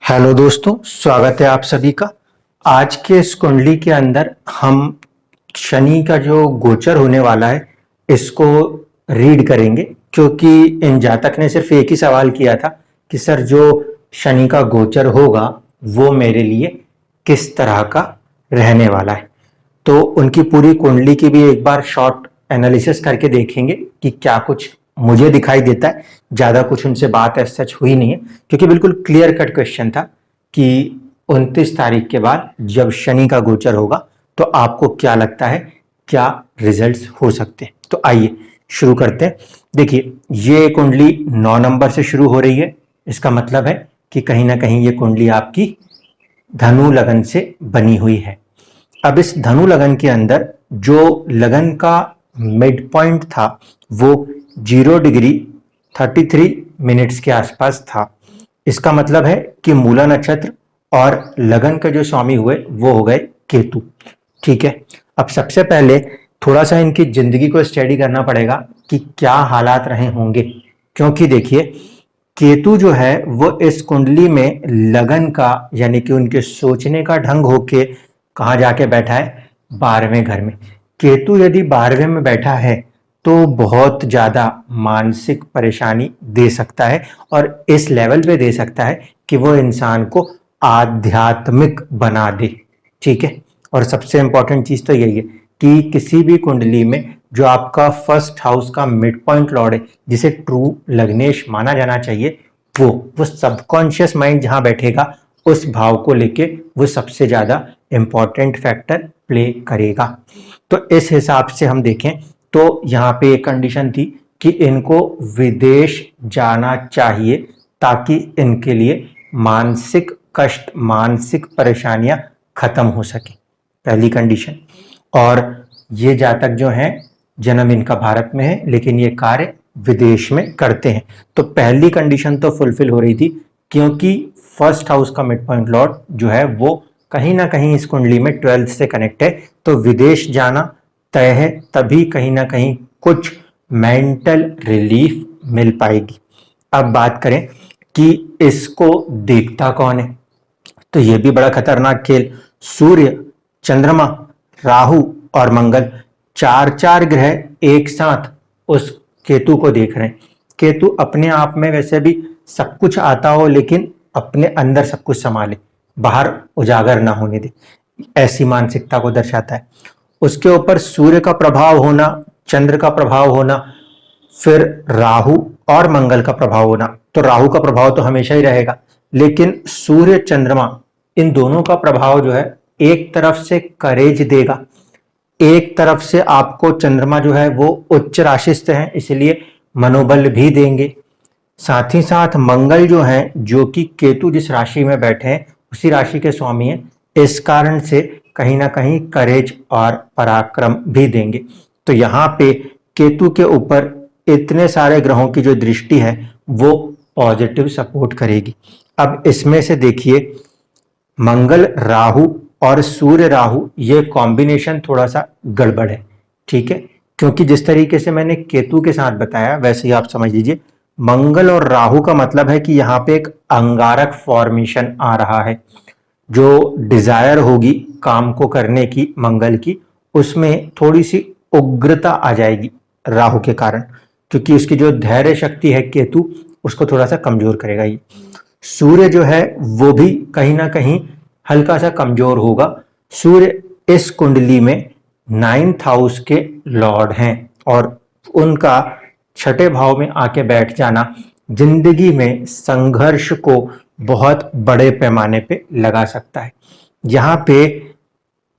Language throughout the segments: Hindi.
हेलो दोस्तों, स्वागत है आप सभी का। आज के इस कुंडली के अंदर हम शनि का जो गोचर होने वाला है इसको रीड करेंगे, क्योंकि इन जातक ने सिर्फ एक ही सवाल किया था कि सर जो शनि का गोचर होगा वो मेरे लिए किस तरह का रहने वाला है। तो उनकी पूरी कुंडली की भी एक बार शॉर्ट एनालिसिस करके देखेंगे कि क्या कुछ मुझे दिखाई देता है। ज्यादा कुछ उनसे बात ऐसा सच हुई नहीं है, क्योंकि बिल्कुल क्लियर कट क्वेश्चन था कि 29 तारीख के बाद जब शनि का गोचर होगा तो आपको क्या लगता है, क्या रिजल्ट्स हो सकते हैं। तो आइए शुरू करते हैं। देखिए, ये कुंडली 9 नंबर से शुरू हो रही है। इसका मतलब है कि कहीं ना कहीं ये कुंडली आपकी धनु लगन से बनी हुई है। अब इस धनु लगन के अंदर जो लगन का मिड पॉइंट था वो 0 डिग्री 33 मिनट्स के आसपास था। इसका मतलब है कि मूला नक्षत्र और लगन के जो स्वामी हुए वो हो गए केतु। ठीक है, अब सबसे पहले थोड़ा सा इनकी जिंदगी को स्टडी करना पड़ेगा कि क्या हालात रहे होंगे, क्योंकि देखिए केतु जो है वो इस कुंडली में लगन का यानी कि उनके सोचने का ढंग होके कहाँ जाके बैठा है, 12वें घर में। केतु यदि 12वें में बैठा है तो बहुत ज्यादा मानसिक परेशानी दे सकता है, और इस लेवल पे दे सकता है कि वो इंसान को आध्यात्मिक बना दे। ठीक है, और सबसे इंपॉर्टेंट चीज तो यही है कि किसी भी कुंडली में जो आपका फर्स्ट हाउस का मिड पॉइंट लॉर्ड है, जिसे ट्रू लग्नेश माना जाना चाहिए, वो सबकॉन्शियस माइंड जहां बैठेगा उस भाव को लेके वो सबसे ज्यादा इंपॉर्टेंट फैक्टर प्ले करेगा। तो इस हिसाब से हम देखें तो यहाँ पे एक कंडीशन थी कि इनको विदेश जाना चाहिए ताकि इनके लिए मानसिक कष्ट, मानसिक परेशानियां खत्म हो सके, पहली कंडीशन। और ये जातक जो हैं जन्म इनका भारत में है लेकिन ये कार्य विदेश में करते हैं, तो पहली कंडीशन तो फुलफिल हो रही थी, क्योंकि फर्स्ट हाउस का मिड पॉइंट लॉर्ड जो है वो कहीं ना कहीं इस कुंडली में 12th से कनेक्ट है, तो विदेश जाना तय है। तभी कहीं ना कहीं कुछ मेंटल रिलीफ मिल पाएगी। अब बात करें कि इसको देखता कौन है, तो यह भी बड़ा खतरनाक खेल। सूर्य, चंद्रमा, राहु और मंगल, चार चार ग्रह एक साथ उस केतु को देख रहे हैं। केतु अपने आप में वैसे भी सब कुछ आता हो लेकिन अपने अंदर सब कुछ संभाले, बाहर उजागर ना होने दे, ऐसी मानसिकता को दर्शाता है। उसके ऊपर सूर्य का प्रभाव होना, चंद्र का प्रभाव होना, फिर राहु और मंगल का प्रभाव होना। तो राहु का प्रभाव तो हमेशा ही रहेगा, लेकिन सूर्य चंद्रमा इन दोनों का प्रभाव जो है एक तरफ से करेज देगा, एक तरफ से आपको चंद्रमा जो है वो उच्च राशिस्थ है इसलिए मनोबल भी देंगे। साथ ही साथ मंगल जो है, जो कि केतु जिस राशि में बैठे हैं उसी राशि के स्वामी हैं, इस कारण से कहीं ना कहीं करेज और पराक्रम भी देंगे। तो यहाँ पे केतु के ऊपर इतने सारे ग्रहों की जो दृष्टि है वो पॉजिटिव सपोर्ट करेगी। अब इसमें से देखिए मंगल राहु और सूर्य राहु ये कॉम्बिनेशन थोड़ा सा गड़बड़ है। ठीक है, क्योंकि जिस तरीके से मैंने केतु के साथ बताया वैसे ही आप समझ लीजिए मंगल और राहु का मतलब है कि यहाँ पे एक अंगारक फॉर्मेशन आ रहा है। जो डिजायर होगी काम को करने की मंगल की, उसमें थोड़ी सी उग्रता आ जाएगी राहु के कारण, क्योंकि उसकी जो धैर्य शक्ति है केतु उसको थोड़ा सा कमजोर करेगा। ये सूर्य जो है वो भी कहीं ना कहीं हल्का सा कमजोर होगा। सूर्य इस कुंडली में 9th हाउस के लॉर्ड हैं और उनका छठे भाव में आके बैठ जाना जिंदगी में संघर्ष को बहुत बड़े पैमाने पे लगा सकता है। यहाँ पे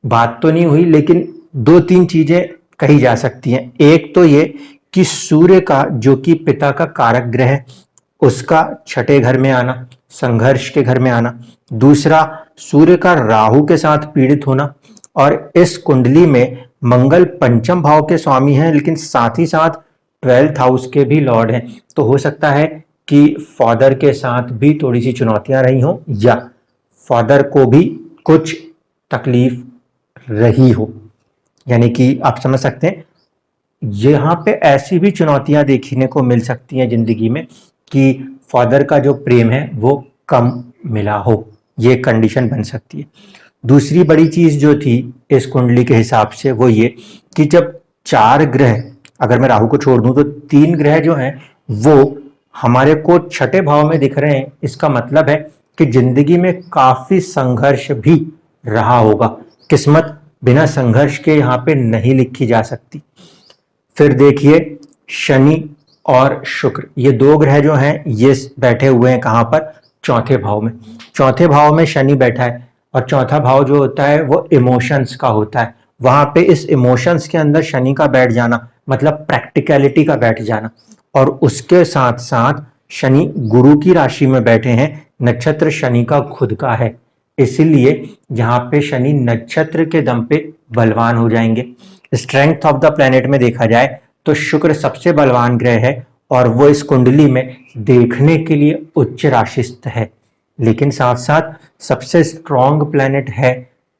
बात तो नहीं हुई लेकिन दो तीन चीजें कही जा सकती हैं। एक तो ये कि सूर्य का जो कि पिता का कारक ग्रह है उसका छठे घर में आना, संघर्ष के घर में आना। दूसरा, सूर्य का राहु के साथ पीड़ित होना, और इस कुंडली में मंगल पंचम भाव के स्वामी हैं लेकिन साथ ही साथ 12th हाउस के भी लॉर्ड हैं। तो हो सकता है कि फादर के साथ भी थोड़ी सी चुनौतियां रही हो या फादर को भी कुछ तकलीफ रही हो, यानी कि आप समझ सकते हैं यहाँ पे ऐसी भी चुनौतियां देखने को मिल सकती हैं जिंदगी में कि फादर का जो प्रेम है वो कम मिला हो, ये कंडीशन बन सकती है। दूसरी बड़ी चीज जो थी इस कुंडली के हिसाब से वो ये कि जब 4 ग्रह, अगर मैं राहु को छोड़ दूं तो 3 ग्रह जो हैं वो हमारे को छठे भाव में दिख रहे हैं, इसका मतलब है कि जिंदगी में काफी संघर्ष भी रहा होगा। किस्मत बिना संघर्ष के यहाँ पे नहीं लिखी जा सकती। फिर देखिए शनि और शुक्र, ये 2 ग्रह जो हैं ये बैठे हुए हैं कहाँ पर, चौथे भाव में। चौथे भाव में शनि बैठा है और चौथा भाव जो होता है वो इमोशंस का होता है। वहां पे इस इमोशंस के अंदर शनि का बैठ जाना मतलब प्रैक्टिकलिटी का बैठ जाना, और उसके साथ साथ शनि गुरु की राशि में बैठे हैं, नक्षत्र शनि का खुद का है, इसीलिए यहाँ पे शनि नक्षत्र के दम पे बलवान हो जाएंगे। स्ट्रेंथ ऑफ द प्लेनेट में देखा जाए तो शुक्र सबसे बलवान ग्रह है और वो इस कुंडली में देखने के लिए उच्च राशिस्थ है, लेकिन साथ साथ सबसे स्ट्रॉन्ग प्लेनेट है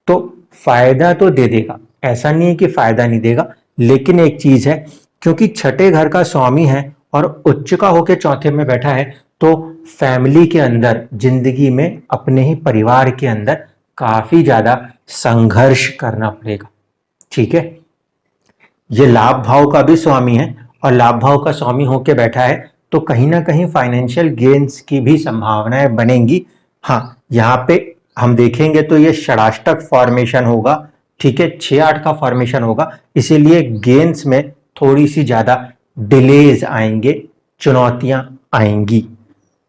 तो फायदा तो दे देगा, ऐसा नहीं है कि फायदा नहीं देगा। लेकिन एक चीज है, क्योंकि छठे घर का स्वामी है और उच्च का होके चौथे में बैठा है तो फैमिली के अंदर, जिंदगी में, अपने ही परिवार के अंदर काफी ज्यादा संघर्ष करना पड़ेगा। ठीक है, ये लाभ भाव का भी स्वामी है और लाभ भाव का स्वामी होके बैठा है तो कहीं ना कहीं फाइनेंशियल गेन्स की भी संभावनाएं बनेंगी। हाँ, यहाँ पे हम देखेंगे तो ये षडाष्टक फॉर्मेशन होगा, ठीक है, 6-8 का फॉर्मेशन होगा, इसीलिए गेन्स में थोड़ी सी ज्यादा डिलेज आएंगे, चुनौतियां आएंगी।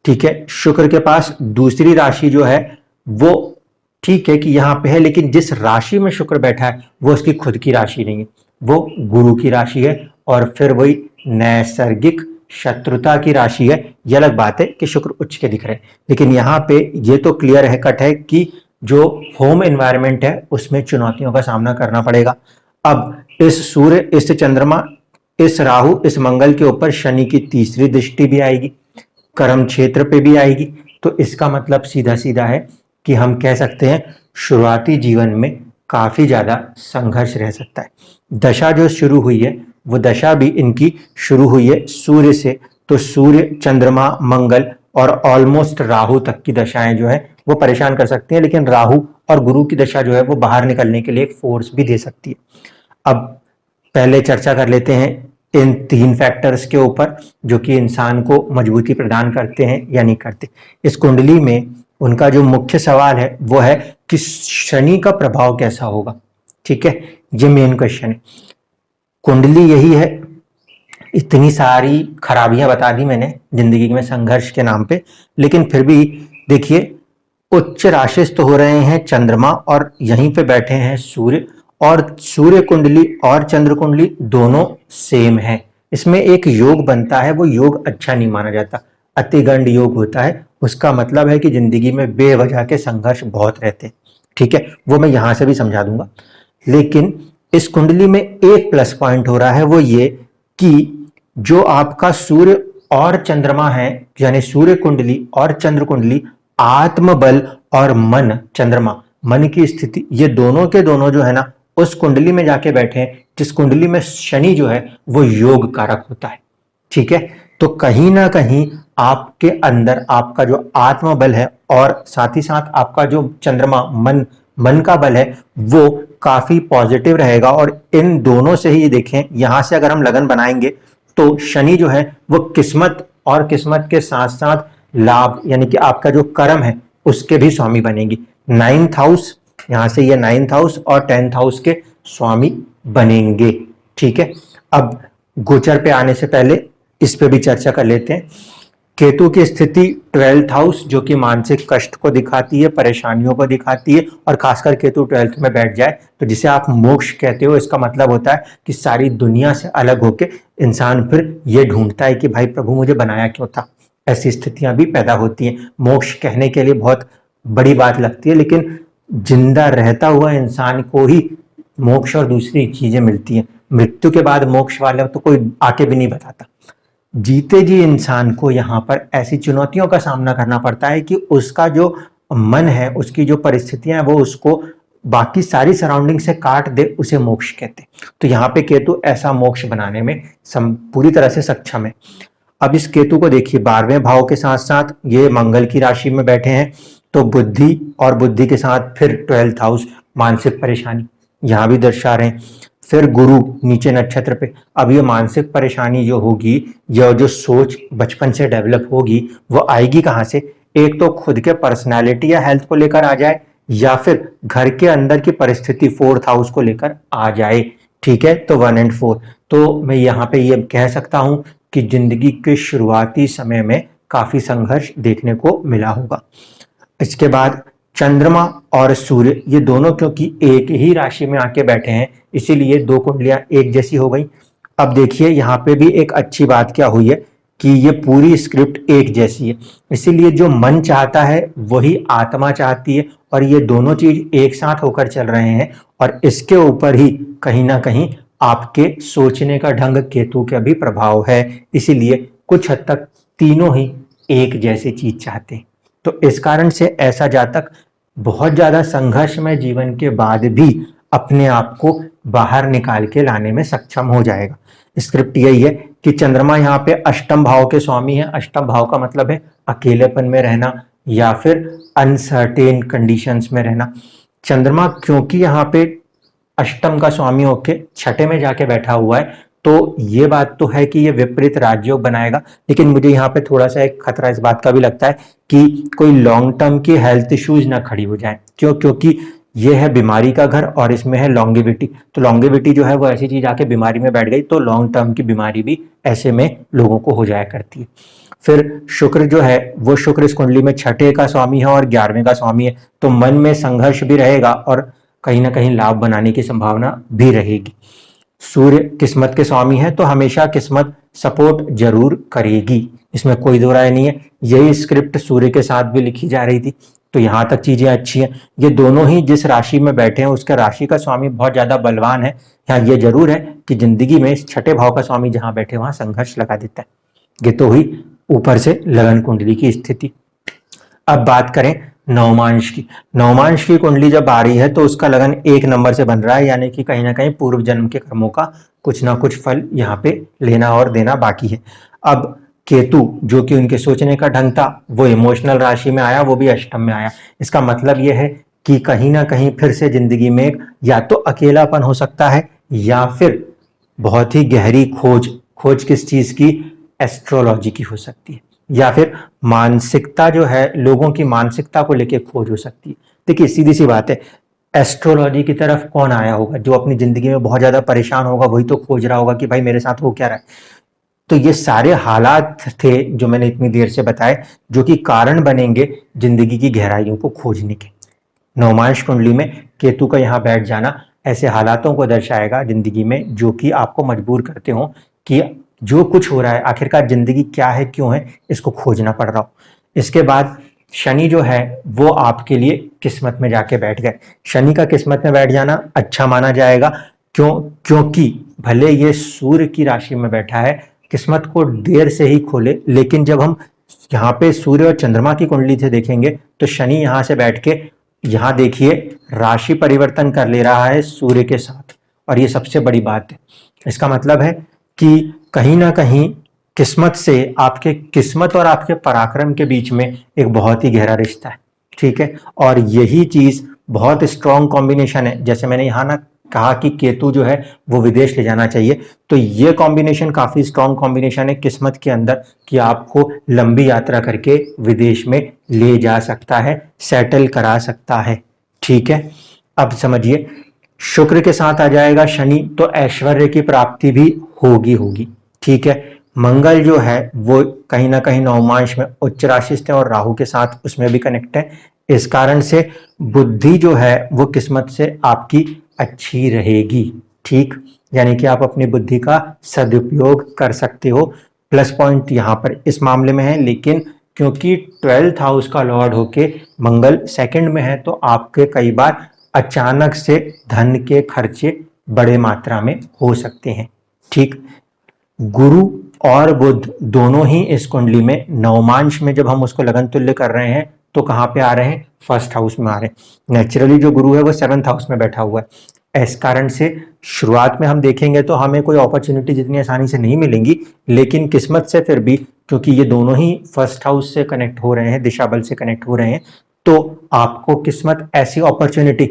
ठीक है, शुक्र के पास दूसरी राशि जो है वो ठीक है कि यहाँ पे है, लेकिन जिस राशि में शुक्र बैठा है वो उसकी खुद की राशि नहीं है, वो गुरु की राशि है और फिर वही नैसर्गिक शत्रुता की राशि है। यह अलग बात है कि शुक्र उच्च के दिख रहे हैं, लेकिन यहाँ पे ये तो क्लियर है, कट है कि जो होम एनवायरनमेंट है उसमें चुनौतियों का सामना करना पड़ेगा। अब इस सूर्य, इस चंद्रमा, इस राहु, इस मंगल के ऊपर शनि की तीसरी दृष्टि भी आएगी, कर्म क्षेत्र पे भी आएगी, तो इसका मतलब सीधा सीधा है कि हम कह सकते हैं शुरुआती जीवन में काफी ज्यादा संघर्ष रह सकता है। दशा जो शुरू हुई है वो दशा भी इनकी शुरू हुई है सूर्य से, तो सूर्य, चंद्रमा, मंगल और ऑलमोस्ट राहु तक की दशाएं जो है वो परेशान कर सकती हैं, लेकिन राहु और गुरु की दशा जो है वो बाहर निकलने के लिए एक फोर्स भी दे सकती है। अब पहले चर्चा कर लेते हैं इन 3 फैक्टर्स के ऊपर जो कि इंसान को मजबूती प्रदान करते हैं या नहीं करते। इस कुंडली में उनका जो मुख्य सवाल है वो है कि शनि का प्रभाव कैसा होगा। ठीक है, ये मेन क्वेश्चन है। कुंडली यही है, इतनी सारी खराबियां बता दी मैंने जिंदगी में संघर्ष के नाम पे, लेकिन फिर भी देखिए उच्च राशिस्थ हो रहे हैं चंद्रमा और यहीं पे बैठे हैं सूर्य, और सूर्य कुंडली और चंद्र कुंडली दोनों सेम है। इसमें एक योग बनता है, वो योग अच्छा नहीं माना जाता, अतिगंड योग होता है। उसका मतलब है कि जिंदगी में बेवजह के संघर्ष बहुत रहते हैं। ठीक है, वो मैं यहां से भी समझा दूंगा। लेकिन इस कुंडली में एक प्लस पॉइंट हो रहा है, वो ये कि जो आपका सूर्य और चंद्रमा है, यानी सूर्य कुंडली और चंद्र कुंडली, आत्मबल और मन, चंद्रमा मन की स्थिति, ये दोनों के दोनों जो है ना उस कुंडली में जाके बैठे हैं जिस कुंडली में शनि जो है वो योग कारक होता है। ठीक है, तो कहीं ना कहीं आपके अंदर आपका जो आत्मबल है और साथ ही साथ आपका जो चंद्रमा मन का बल है वो काफी पॉजिटिव रहेगा। और इन दोनों से ही देखें, यहां से अगर हम लगन बनाएंगे तो शनि जो है वो किस्मत और किस्मत के साथ साथ लाभ, यानी कि आपका जो कर्म है उसके भी स्वामी बनेंगी। 9th हाउस, यहां से ये 9th हाउस और 10th हाउस के स्वामी बनेंगे। ठीक है, अब गोचर पे आने से पहले इस पे भी चर्चा कर लेते हैं। केतु की स्थिति 12th हाउस, जो कि मानसिक कष्ट को दिखाती है, परेशानियों को दिखाती है, और खासकर केतु 12th में बैठ जाए तो जिसे आप मोक्ष कहते हो, इसका मतलब होता है कि सारी दुनिया से अलग होके इंसान फिर ये ढूंढता है कि भाई प्रभु मुझे बनाया क्यों था। ऐसी स्थितियां भी पैदा होती हैं। मोक्ष कहने के लिए बहुत बड़ी बात लगती है, लेकिन जिंदा रहता हुआ इंसान को ही मोक्ष और दूसरी चीजें मिलती हैं। मृत्यु के बाद मोक्ष वाला तो कोई आके भी नहीं बताता। जीते जी इंसान को यहाँ पर ऐसी चुनौतियों का सामना करना पड़ता है कि उसका जो मन है, उसकी जो परिस्थितियां हैं, वो उसको बाकी सारी सराउंडिंग से काट दे, उसे मोक्ष कहते हैं। तो यहाँ पे केतु ऐसा मोक्ष बनाने में पूरी तरह से सक्षम है। अब इस केतु को देखिए 12वें भाव के साथ साथ ये मंगल की राशि में बैठे हैं, तो बुद्धि और बुद्धि के साथ फिर 12th हाउस मानसिक परेशानी यहाँ भी दर्शा रहे हैं। फिर गुरु नीचे नक्षत्र पे, अब ये मानसिक परेशानी जो होगी या जो सोच बचपन से डेवलप होगी वो आएगी कहाँ से? एक तो खुद के पर्सनालिटी या हेल्थ को लेकर आ जाए या फिर घर के अंदर की परिस्थिति 4th हाउस को लेकर आ जाए। ठीक है, तो 1 और 4, तो मैं यहाँ पे ये कह सकता हूं कि जिंदगी के शुरुआती समय में काफी संघर्ष देखने को मिला होगा। इसके बाद चंद्रमा और सूर्य ये दोनों क्योंकि एक ही राशि में आके बैठे हैं इसीलिए दो कुंडलियां एक जैसी हो गई। अब देखिए यहाँ पे भी एक अच्छी बात क्या हुई है कि ये पूरी स्क्रिप्ट एक जैसी है, इसीलिए जो मन चाहता है वही आत्मा चाहती है और ये दोनों चीज एक साथ होकर चल रहे हैं और इसके ऊपर ही कहीं ना कहीं आपके सोचने का ढंग केतु का भी प्रभाव है, इसीलिए कुछ हद तक तीनों ही एक जैसी चीज चाहते हैं। तो इस कारण से ऐसा जातक बहुत ज्यादा संघर्षमय जीवन के बाद भी अपने आप को बाहर निकाल के लाने में सक्षम हो जाएगा। स्क्रिप्ट यही है कि चंद्रमा यहाँ पे अष्टम भाव के स्वामी है। अष्टम भाव का मतलब है अकेलेपन में रहना या फिर अनसर्टेन कंडीशंस में रहना। चंद्रमा क्योंकि यहाँ पे अष्टम का स्वामी होके छठे में जाके बैठा हुआ है तो ये बात तो है कि ये विपरीत राजयोग बनाएगा, लेकिन मुझे यहाँ पे थोड़ा सा एक खतरा इस बात का भी लगता है कि कोई लॉन्ग टर्म की हेल्थ इश्यूज ना खड़ी हो जाए। क्यों? क्योंकि ये है बीमारी का घर और इसमें है लॉन्गेविटी। तो लॉन्गेविटी जो है वो ऐसी चीज आके बीमारी में बैठ गई तो लॉन्ग टर्म की बीमारी भी ऐसे में लोगों को हो जाया करती है। फिर शुक्र जो है वो शुक्र इस कुंडली में छठे का स्वामी है और 11वें का स्वामी है, तो मन में संघर्ष भी रहेगा और कहीं ना कहीं लाभ बनाने की संभावना भी रहेगी। सूर्य किस्मत के स्वामी है तो हमेशा किस्मत सपोर्ट जरूर करेगी, इसमें कोई दो राय नहीं है। यही स्क्रिप्ट सूर्य के साथ भी लिखी जा रही थी, तो यहां तक चीजें अच्छी हैं। ये दोनों ही जिस राशि में बैठे हैं उसका राशि का स्वामी बहुत ज्यादा बलवान है। यहाँ ये जरूर है कि जिंदगी में छठे भाव का स्वामी जहां बैठे वहां संघर्ष लगा देता है। ये तो हुई ऊपर से लगन कुंडली की स्थिति। अब बात करें नवमांश की। नवमांश की कुंडली जब आ रही है तो उसका लगन 1 नंबर से बन रहा है, यानी कि कहीं ना कहीं पूर्व जन्म के कर्मों का कुछ ना कुछ फल यहाँ पे लेना और देना बाकी है। अब केतु जो कि उनके सोचने का ढंग था वो इमोशनल राशि में आया, वो भी अष्टम में आया। इसका मतलब यह है कि कहीं ना कहीं फिर से जिंदगी में या तो अकेलापन हो सकता है या फिर बहुत ही गहरी खोज किस चीज की? एस्ट्रोलॉजी की हो सकती है, या फिर मानसिकता जो है लोगों की मानसिकता को लेकर खोज हो सकती है। देखिए सीधी सी बात है, एस्ट्रोलॉजी की तरफ कौन आया होगा? जो अपनी जिंदगी में बहुत ज्यादा परेशान होगा वही तो खोज रहा होगा कि भाई मेरे साथ हो क्या रहा है। तो ये सारे हालात थे जो मैंने इतनी देर से बताए जो कि कारण बनेंगे जिंदगी की गहराइयों को खोजने के। नवमांश कुंडली में केतु का यहाँ बैठ जाना ऐसे हालातों को दर्शाएगा जिंदगी में जो कि आपको मजबूर करते हो कि जो कुछ हो रहा है आखिरकार जिंदगी क्या है, क्यों है, इसको खोजना पड़ रहा हो। इसके बाद शनि जो है वो आपके लिए किस्मत में जाके बैठ गए। शनि का किस्मत में बैठ जाना अच्छा माना जाएगा। क्योंकि भले ये सूर्य की राशि में बैठा है, किस्मत को देर से ही खोले, लेकिन जब हम यहाँ पे सूर्य और चंद्रमा की कुंडली से देखेंगे तो शनि यहाँ से बैठ के यहाँ देखिए राशि परिवर्तन कर ले रहा है सूर्य के साथ, और ये सबसे बड़ी बात है। इसका मतलब है कि कहीं ना कहीं किस्मत से आपके किस्मत और आपके पराक्रम के बीच में एक बहुत ही गहरा रिश्ता है। ठीक है, और यही चीज बहुत स्ट्रॉन्ग कॉम्बिनेशन है। जैसे मैंने यहाँ ना कहा कि केतु जो है वो विदेश ले जाना चाहिए, तो ये कॉम्बिनेशन काफी स्ट्रॉन्ग कॉम्बिनेशन है किस्मत के अंदर कि आपको लंबी यात्रा करके विदेश में ले जा सकता है, सेटल करा सकता है। ठीक है, अब समझिए शुक्र के साथ आ जाएगा शनि, तो ऐश्वर्य की प्राप्ति भी होगी। ठीक है, मंगल जो है वो कहीं ना कहीं नवमांश में उच्च राशि स्थित है और राहु के साथ उसमें भी कनेक्ट है। इस कारण से बुद्धि जो है वो किस्मत से आपकी अच्छी रहेगी। ठीक, यानी कि आप अपनी बुद्धि का सदुपयोग कर सकते हो। प्लस पॉइंट यहाँ पर इस मामले में है, लेकिन क्योंकि 12th हाउस का लॉर्ड होके मंगल सेकंड में है तो आपके कई बार अचानक से धन के खर्चे बड़े मात्रा में हो सकते हैं। ठीक, गुरु और बुध दोनों ही इस कुंडली में नवमांश में जब हम उसको लगन तुल्य कर रहे हैं तो कहाँ पे आ रहे हैं? 1st हाउस में आ रहे हैं। नेचुरली जो गुरु है वो 7th हाउस में बैठा हुआ है। इस कारण से शुरुआत में हम देखेंगे तो हमें कोई अपॉर्चुनिटी जितनी आसानी से नहीं मिलेंगी, लेकिन किस्मत से फिर भी क्योंकि ये दोनों ही 1st हाउस से कनेक्ट हो रहे हैं, दिशा बल से कनेक्ट हो रहे हैं, तो आपको किस्मत ऐसी अपॉर्चुनिटी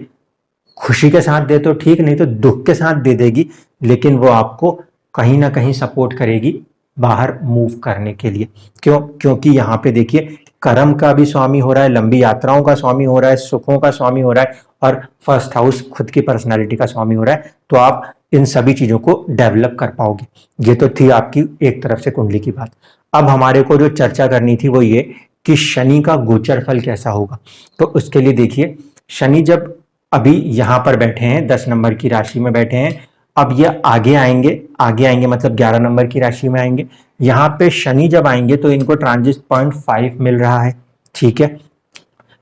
खुशी के साथ दे तो ठीक, नहीं तो दुख के साथ दे देगी, लेकिन वो आपको कहीं ना कहीं सपोर्ट करेगी बाहर मूव करने के लिए। क्यों? क्योंकि यहाँ पे देखिए कर्म का भी स्वामी हो रहा है, लंबी यात्राओं का स्वामी हो रहा है, सुखों का स्वामी हो रहा है, और फर्स्ट हाउस खुद की पर्सनालिटी का स्वामी हो रहा है। तो आप इन सभी चीजों को डेवलप कर पाओगे। ये तो थी आपकी एक तरफ से कुंडली की बात। अब हमारे को जो चर्चा करनी थी वो ये कि शनि का गोचर फल कैसा होगा। तो उसके लिए देखिए, शनि जब अभी यहां पर बैठे हैं 10 नंबर की राशि में बैठे हैं, अब ये आगे आएंगे मतलब 11 नंबर की राशि में आएंगे। यहां पे शनि जब आएंगे तो इनको ट्रांजिट 0.5 मिल रहा है, ठीक है।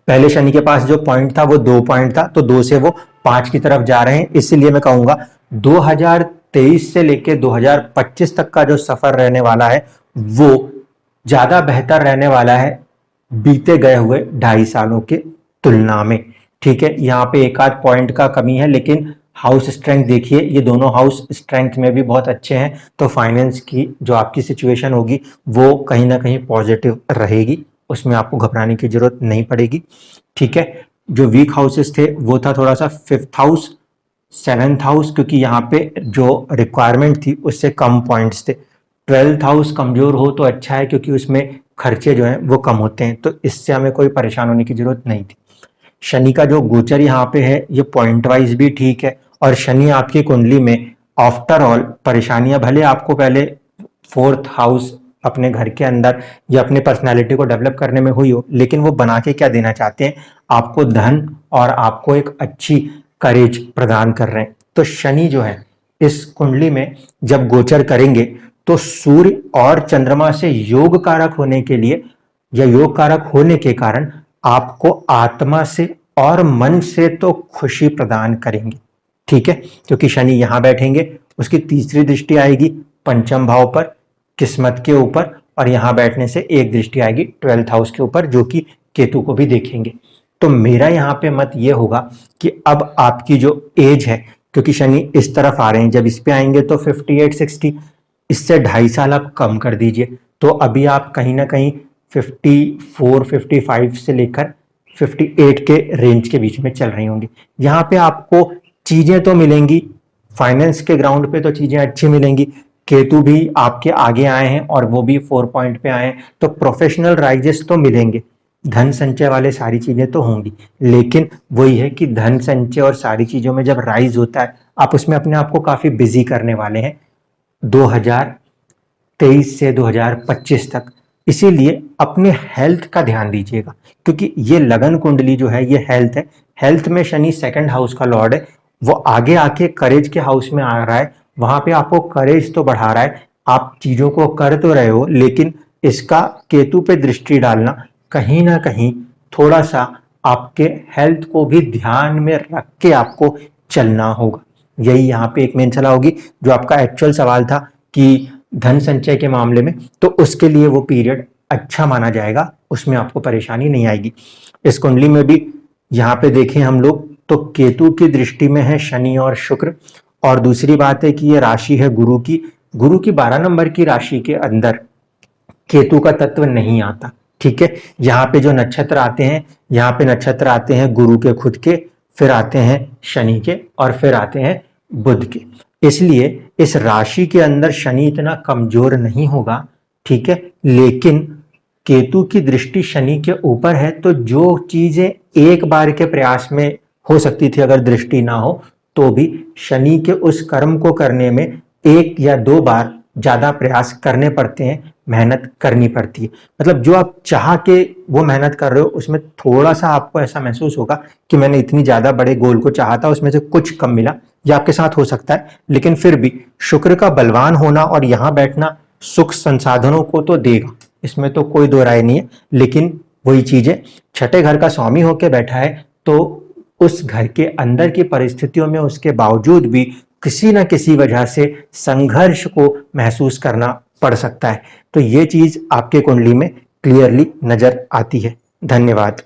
पहले शनि के पास जो पॉइंट था वो 2 पॉइंट था, तो 2 से वो 5 की तरफ जा रहे हैं। इसलिए मैं कहूंगा 2023 से लेके 2025 तक का जो सफर रहने वाला है वो ज्यादा बेहतर रहने वाला है बीते गए हुए 2.5 सालों के तुलना में, ठीक है। यहाँ पे एक आध पॉइंट का कमी है, लेकिन हाउस स्ट्रेंथ देखिए, ये दोनों हाउस स्ट्रेंथ में भी बहुत अच्छे हैं। तो फाइनेंस की जो आपकी सिचुएशन होगी वो कहीं ना कहीं पॉजिटिव रहेगी, उसमें आपको घबराने की जरूरत नहीं पड़ेगी, ठीक है। जो वीक हाउसेस थे वो था थोड़ा सा 5th हाउस, 7th हाउस, क्योंकि यहाँ पे जो रिक्वायरमेंट थी उससे कम पॉइंट्स थे। 12th हाउस कमजोर हो तो अच्छा है, क्योंकि उसमें खर्चे जो हैं वो कम होते हैं, तो इससे हमें कोई परेशान होने की जरूरत नहीं थी। शनि का जो गोचर यहाँ पे है ये पॉइंट वाइज भी ठीक है, और शनि आपकी कुंडली में आफ्टर ऑल परेशानियां भले आपको पहले 4th हाउस अपने घर के अंदर या अपने पर्सनालिटी को डेवलप करने में हुई हो, लेकिन वो बना के क्या देना चाहते हैं, आपको धन और आपको एक अच्छी करेज प्रदान कर रहे हैं। तो शनि जो है इस कुंडली में जब गोचर करेंगे तो सूर्य और चंद्रमा से योग कारक होने के लिए या योग कारक होने के कारण आपको आत्मा से और मन से तो खुशी प्रदान करेंगे, ठीक है। क्योंकि शनि यहां बैठेंगे, उसकी तीसरी दृष्टि आएगी पंचम भाव पर, किस्मत के ऊपर, और यहां बैठने से एक दृष्टि आएगी 12th हाउस के ऊपर, जो कि केतु को भी देखेंगे। तो मेरा यहाँ पे मत ये होगा कि अब आपकी जो एज है, क्योंकि शनि इस तरफ आ रहे हैं, जब इस पे आएंगे तो 58-60, इससे 2.5 साल आप कम कर दीजिए। तो अभी आप कहीं ना कहीं 54-55 से लेकर 58 के रेंज के बीच में चल रही होंगी। यहाँ पे आपको चीजें तो मिलेंगी, फाइनेंस के ग्राउंड पे तो चीजें अच्छी मिलेंगी। केतु भी आपके आगे आए हैं और वो भी 4 पॉइंट पे आए हैं, तो प्रोफेशनल राइजेस तो मिलेंगे, धन संचय वाले सारी चीजें तो होंगी। लेकिन वही है कि धन संचय और सारी चीजों में जब राइज होता है, आप उसमें अपने आप को काफी बिजी करने वाले हैं 2023 से 2025 तक। इसीलिए अपने हेल्थ का ध्यान दीजिएगा, क्योंकि ये लगन कुंडली जो है ये हेल्थ है। हेल्थ में शनि 2nd हाउस का लॉर्ड है, वो आगे आके करेज के हाउस में आ रहा है, वहां पे आपको करेज तो बढ़ा रहा है, आप चीजों को कर तो रहे हो, लेकिन इसका केतु पे दृष्टि डालना कहीं ना कहीं थोड़ा सा आपके हेल्थ को भी ध्यान में रख के आपको चलना होगा। यही यहाँ पे एक मेन सलाह होगी। जो आपका एक्चुअल सवाल था कि धन संचय के मामले में, तो उसके लिए वो पीरियड अच्छा माना जाएगा, उसमें आपको परेशानी नहीं आएगी। इस कुंडली में भी यहाँ पे देखें हम लोग तो केतु की दृष्टि में है शनि और शुक्र, और दूसरी बात है कि ये राशि है गुरु की। गुरु की 12 नंबर की राशि के अंदर केतु का तत्व नहीं आता, ठीक है। यहाँ पे जो नक्षत्र आते हैं, यहाँ पे नक्षत्र आते हैं गुरु के खुद के, फिर आते हैं शनि के, और फिर आते हैं बुध के। इसलिए इस राशि के अंदर शनि इतना कमजोर नहीं होगा, ठीक है। लेकिन केतु की दृष्टि शनि के ऊपर है, तो जो चीजें एक बार के प्रयास में हो सकती थी अगर दृष्टि ना हो, तो भी शनि के उस कर्म को करने में 1 या 2 बार ज्यादा प्रयास करने पड़ते हैं, मेहनत करनी पड़ती है। मतलब जो आप चाह के वो मेहनत कर रहे हो उसमें थोड़ा सा आपको ऐसा महसूस होगा कि मैंने इतनी ज्यादा बड़े गोल को चाहा था, उसमें से कुछ कम मिला, ये आपके साथ हो सकता है। लेकिन फिर भी शुक्र का बलवान होना और यहाँ बैठना सुख संसाधनों को तो देगा, इसमें तो कोई दो राय नहीं है। लेकिन वही चीज है, 6ठे घर का स्वामी होके बैठा है, तो उस घर के अंदर की परिस्थितियों में उसके बावजूद भी किसी न किसी वजह से संघर्ष को महसूस करना पड़ सकता है। तो ये चीज आपके कुंडली में क्लियरली नजर आती है। धन्यवाद।